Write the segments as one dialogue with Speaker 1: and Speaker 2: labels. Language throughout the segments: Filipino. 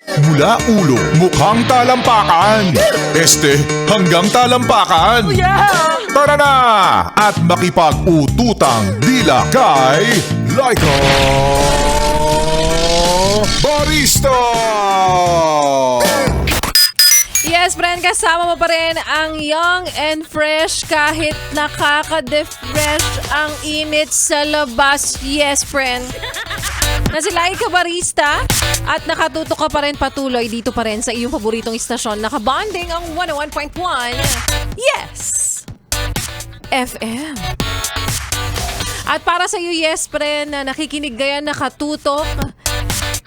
Speaker 1: Mula ulo, mukhang talampakan. Hanggang talampakan. Tara na! At makipag-ututang dila kay Laika Barista!
Speaker 2: Yes, friend, kasama mo pa rin ang young and fresh kahit nakaka-refresh ang init sa labas. Yes, friend. Na si Laika Barista at nakatuto ka pa rin patuloy dito pa rin sa iyong paboritong istasyon. Nakabonding ang 101.1 Yes FM. At para sa iyo, yes, friend, na nakikinig gayan, nakatutok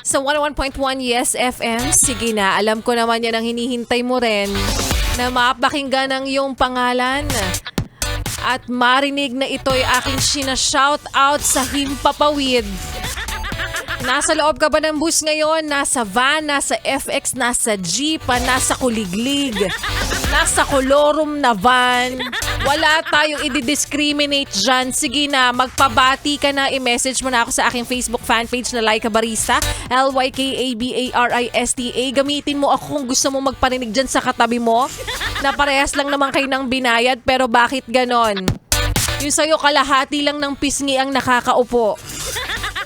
Speaker 2: sa 101.1 Yes FM. Sige na, alam ko naman yan ang hinihintay mo rin na mapakinggan ang iyong pangalan at marinig na ito'y aking sinashout out sa Himpapawid. Nasa loob ka ba ng bus ngayon? Nasa van, nasa FX, nasa jeep, nasa kuliglig, nasa kolorum na van. Wala tayong i-discriminate dyan. Sige na, magpabati ka na, i-message mo na ako sa aking Facebook fanpage na Laika Barista, LYKABARISTA. Gamitin mo ako kung gusto mo magparinig dyan sa katabi mo, na parehas lang naman kayo ng binayad, pero bakit ganon? Yung sa'yo kalahati lang ng pisngi ang nakakaupo.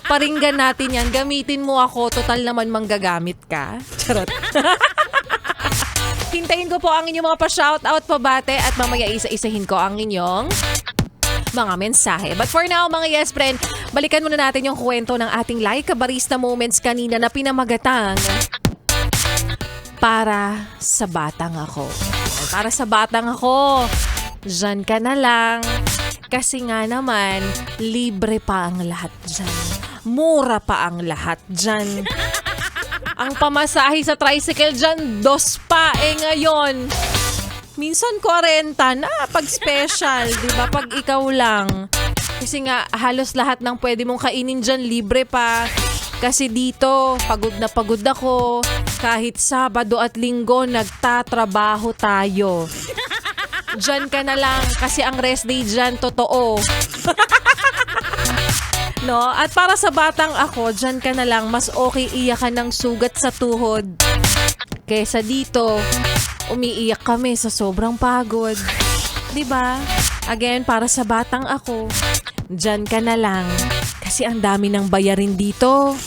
Speaker 2: Paringgan natin yan. Gamitin mo ako. Total naman manggagamit ka. Charot. Hintayin ko po ang inyong mga pa-shoutout, pabate at mamaya isa-isahin ko ang inyong mga mensahe. But for now, mga yes friend, balikan muna natin yung kwento ng ating Laika Barista moments kanina na pinamagatang para sa batang ako. Para sa batang ako, dyan ka na lang. Kasi nga naman, libre pa ang lahat dyan. Mura pa ang lahat dyan. Ang pamasahe sa tricycle dyan, 2 pa. Ngayon, minsan 40 na pag special, di ba? Pag ikaw lang. Kasi nga, halos lahat ng pwede mong kainin dyan, libre pa. Kasi dito, pagod na pagod ako. Kahit Sabado at Linggo, nagtatrabaho tayo. Dyan ka na lang kasi ang rest day dyan, totoo. No? At para sa batang ako, dyan ka na lang, mas okay iyakan ng sugat sa tuhod. Kesa dito, umiiyak kami sa sobrang pagod. Diba? Again, para sa batang ako, dyan ka na lang. Kasi ang dami ng bayarin dito.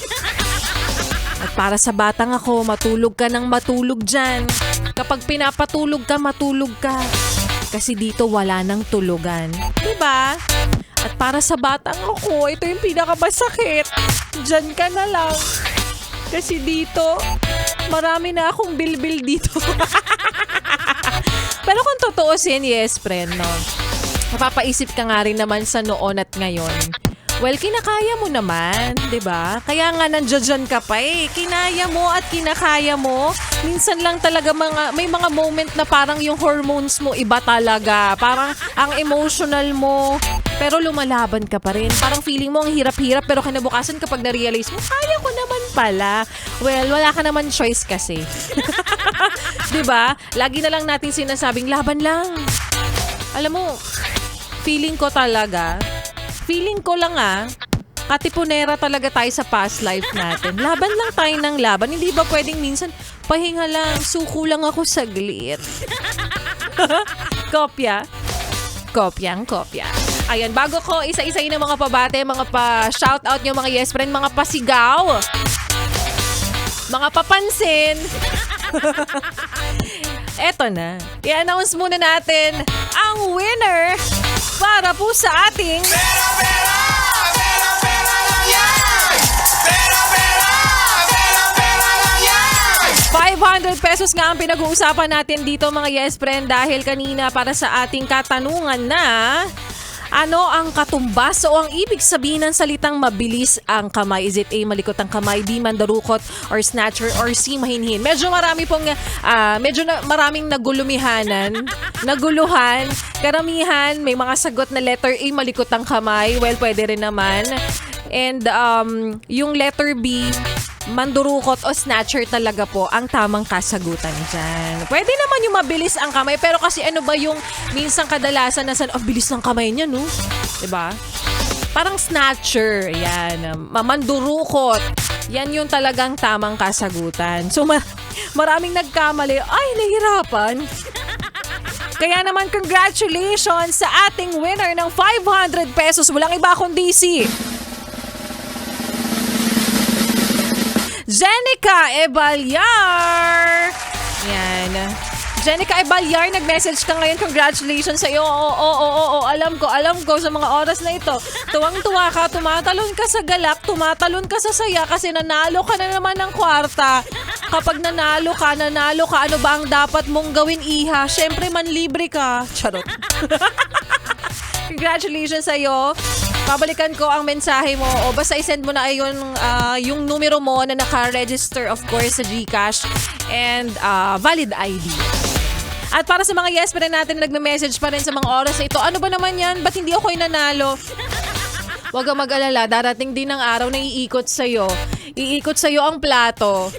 Speaker 2: At para sa batang ako, matulog ka ng matulog dyan. Kapag pinapatulog ka, matulog ka. Kasi dito wala nang tulugan. Diba? At para sa batang ako, ito yung pinakamasakit. Diyan ka na lang. Kasi dito, marami na akong bilbil dito. Pero kung totoosin, yes, friend, no? Mapapaisip ka nga rin naman sa noon at ngayon. Well, kinakaya mo naman, 'di ba? Kaya nga nandiyan ka pa eh. Kinaya mo at kinakaya mo. Minsan lang talaga may mga moment na parang yung hormones mo iba talaga. Parang ang emotional mo. Pero lumalaban ka pa rin. Parang feeling mo ang hirap-hirap pero kinabukasan kapag na-realize mo, kaya ko naman pala. Well, wala ka naman choice kasi. 'Di ba? Lagi na lang natin sinasabing laban lang. Alam mo, feeling ko lang katipunera talaga tayo sa past life natin. Laban lang tayo ng laban. Hindi ba pwedeng minsan, pahinga lang, suko lang ako saglit. Kopya. Kopyang kopya. Ayan, bago ko isa-isayin ng mga pabate, mga pa-shoutout nyo, mga yes friend, mga pasigaw, mga papansin. Eto na. I-announce muna natin ang winner para po sa ating
Speaker 3: Pera, pera! Pera, pera lang yan! Pera, pera! Pera, pera lang yan!
Speaker 2: 500 pesos nga ang pinag-uusapan natin dito, mga yes friend, dahil kanina para sa ating katanungan na ano ang katumbas o ang ibig sabihin ng salitang mabilis ang kamay? Is it A, malikot ang kamay, B, mandarukot, or snatcher, or C, mahinhin? Medyo marami pong, maraming naguluhan. Karamihan, may mga sagot na letter A, malikot ang kamay. Well, pwede rin naman. And yung letter B, mandurukot o snatcher talaga po ang tamang kasagutan dyan. Pwede naman yung mabilis ang kamay, pero kasi ano ba yung minsan kadalasan na bilis ng kamay niya, no? Diba? Parang snatcher, yan. Mandurukot. Yan yung talagang tamang kasagutan. So, maraming nagkamali. Ay, nahihirapan. Kaya naman, congratulations sa ating winner ng 500 pesos. Walang iba kundi si Jenica Ebalyar. Yan. Jenica Ebalyar, nag-message ka ngayon. Congratulations sa iyo. Oo. Alam ko sa mga oras na ito. Tuwang-tuwa ka, tumatalon ka sa galak, tumatalon ka sa saya kasi nanalo ka na naman ng kwarta. Kapag nanalo ka, ano ba ang dapat mong gawin, iha? Siyempre, manlibre ka. Charot. Congratulations sa iyo. Pabalikan ko ang mensahe mo o basta isend mo na ayun yung numero mo na naka-register of course sa GCash and valid ID. At para sa mga yes pa rin natin nagme-message pa rin sa mga oras na ito, ano ba naman yan? Ba't hindi ako nanalo? Huwag kang mag-alala, darating din ang araw na iikot sa'yo. Iikot sa'yo ang plato.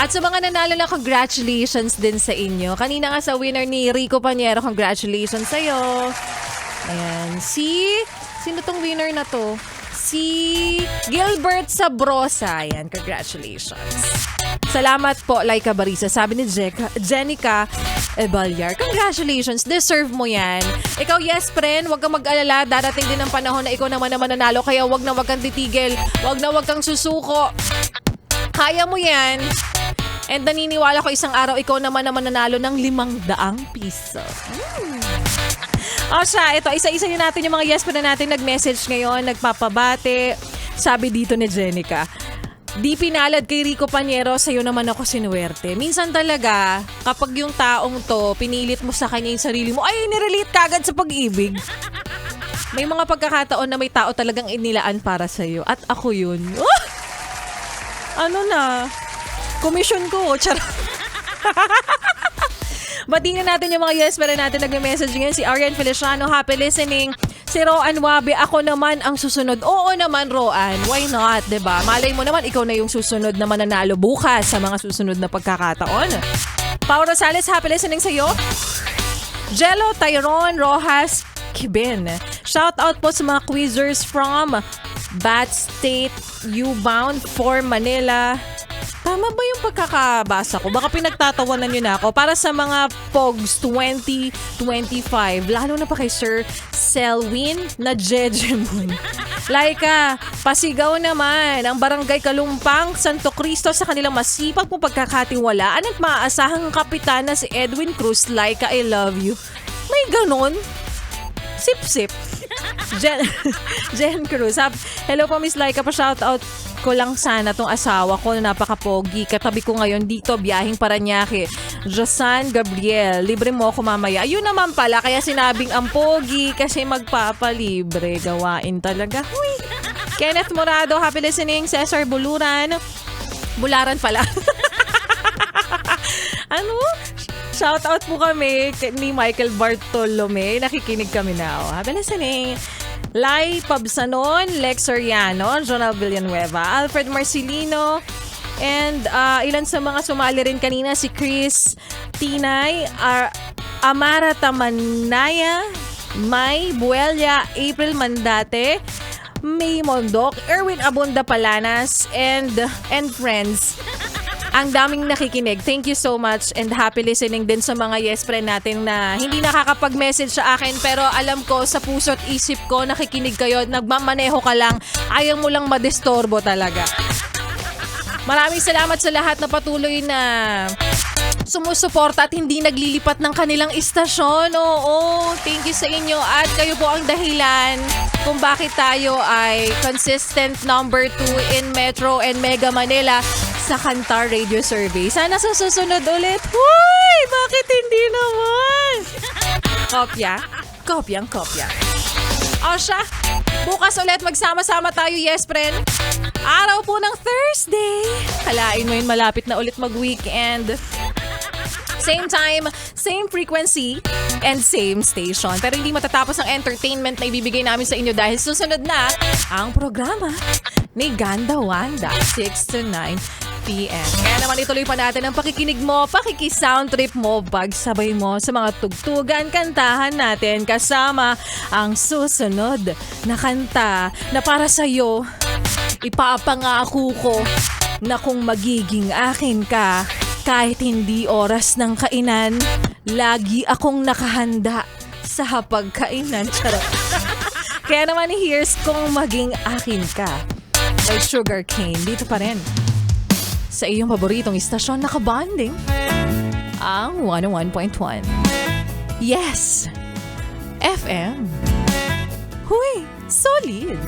Speaker 2: At sa mga nanalo na, congratulations din sa inyo. Kanina nga sa winner ni Rico Paniero, congratulations sa'yo. Ayan, sino tong winner na to? Si Gilbert Sabrosa. Ayan, congratulations. Salamat po, Laika Barisa. Sabi ni Jenica Ebalyar, congratulations, deserve mo yan. Ikaw, yes, friend, huwag kang mag-alala. Darating din ang panahon na ikaw naman nanalo. Kaya huwag kang titigil. Huwag kang susuko. Kaya mo yan. And naniniwala ko isang araw, ikaw naman nanalo ng 500 piso. O siya, ito, isa-isa yun natin yung mga yes pa na natin nag-message ngayon, nagpapabate. Sabi dito ni Jenica, di pinalad kay Rico Paniero, sa'yo naman ako sinuwerte. Minsan talaga, kapag yung taong to, pinilit mo sa kanya yung sarili mo, ay, nirelate kagad sa pag-ibig. May mga pagkakataon na may tao talagang inilaan para sa'yo. At ako yun. Ano na? Commission ko, charot. Batiin natin yung mga yes pero natin nag-message ngayon. Si Arian Feliciano, happy listening. Si Roan Wabe, ako naman ang susunod. Oo naman, Roan. Why not, diba? Malay mo naman, ikaw na yung susunod na mananalo bukas sa mga susunod na pagkakataon. Pao Rosales, happy listening sa'yo. Jello Tyrone Rojas Kibin. Shout out po sa mga quizzers from Bat State, U-bound for Manila. Tama ba yung pagkakabasa ko? Baka pinagtatawanan nyo na ako. Para sa mga POGS 2025, lalo na pa kay Sir Selwyn na Jejemon. Laika, pasigaw naman ang Barangay Kalumpang, Santo Cristo sa kanilang masipag pong pagkakatiwalaan at maaasahang kapitan na si Edwin Cruz. Laika, I love you. May ganon? Sip-sip. Jen Cruz. Hello po, Miss Laika. Pa-shoutout ko lang sana tong asawa ko na napaka-pogi. Katabi ko ngayon dito, biyahing Paranaque. Josan Gabriel, libre mo ako mamaya. Ayun naman pala, kaya sinabing ang pogi kasi magpapalibre. Gawain talaga. Huy. Kenneth Morado, happy listening. Cesar Bularan pala. Ano? Shoutout po kami ni Michael Bartolome. Nakikinig kami na. Happy listening. Lai Pabsanon, Lex Soriano, Jonal Villanueva, Alfred Marcelino, and ilan sa mga sumali rin kanina, si Chris Tinay, Amara Tamanaya, May Buelia, April Mandate, May Mondok, Erwin Abunda Palanas, and friends. Ang daming nakikinig. Thank you so much and happy listening din sa mga yes friend natin na hindi nakakapag-message sa akin pero alam ko sa puso't isip ko nakikinig kayo, nagmamaneho ka lang, ayaw mo lang madistorbo talaga. Maraming salamat sa lahat na patuloy na sumusuporta at hindi naglilipat ng kanilang istasyon. Oo, thank you sa inyo at kayo po ang dahilan kung bakit tayo ay consistent number 2 in Metro and Mega Manila sa Kantar Radio Survey. Sana sa susunod ulit. Huy! Bakit hindi naman? Kopyang kopya. O siya, bukas ulit magsama-sama tayo, yes friend. Araw po ng Thursday. Kalain mo yun, malapit na ulit mag-weekend. Same time, same frequency, and same station. Pero hindi matatapos ang entertainment na ibibigay namin sa inyo dahil susunod na ang programa ni Ganda Wanda, 6 to 9 p.m. Kaya naman ituloy pa natin ang pakikinig mo, pakikisound trip mo, pagsabay mo sa mga tugtugan, kantahan natin kasama ang susunod na kanta na para sa'yo Ipapangako ko na kung magiging akin ka, kahit hindi oras ng kainan, lagi akong nakahanda sa pagkainan. Charot. Kaya naman here's kung maging akin ka. Ay Sugar Cane, dito pa rin. Sa iyong paboritong istasyon, nakabanding ang 101.1. Yes! FM. Huy, solid!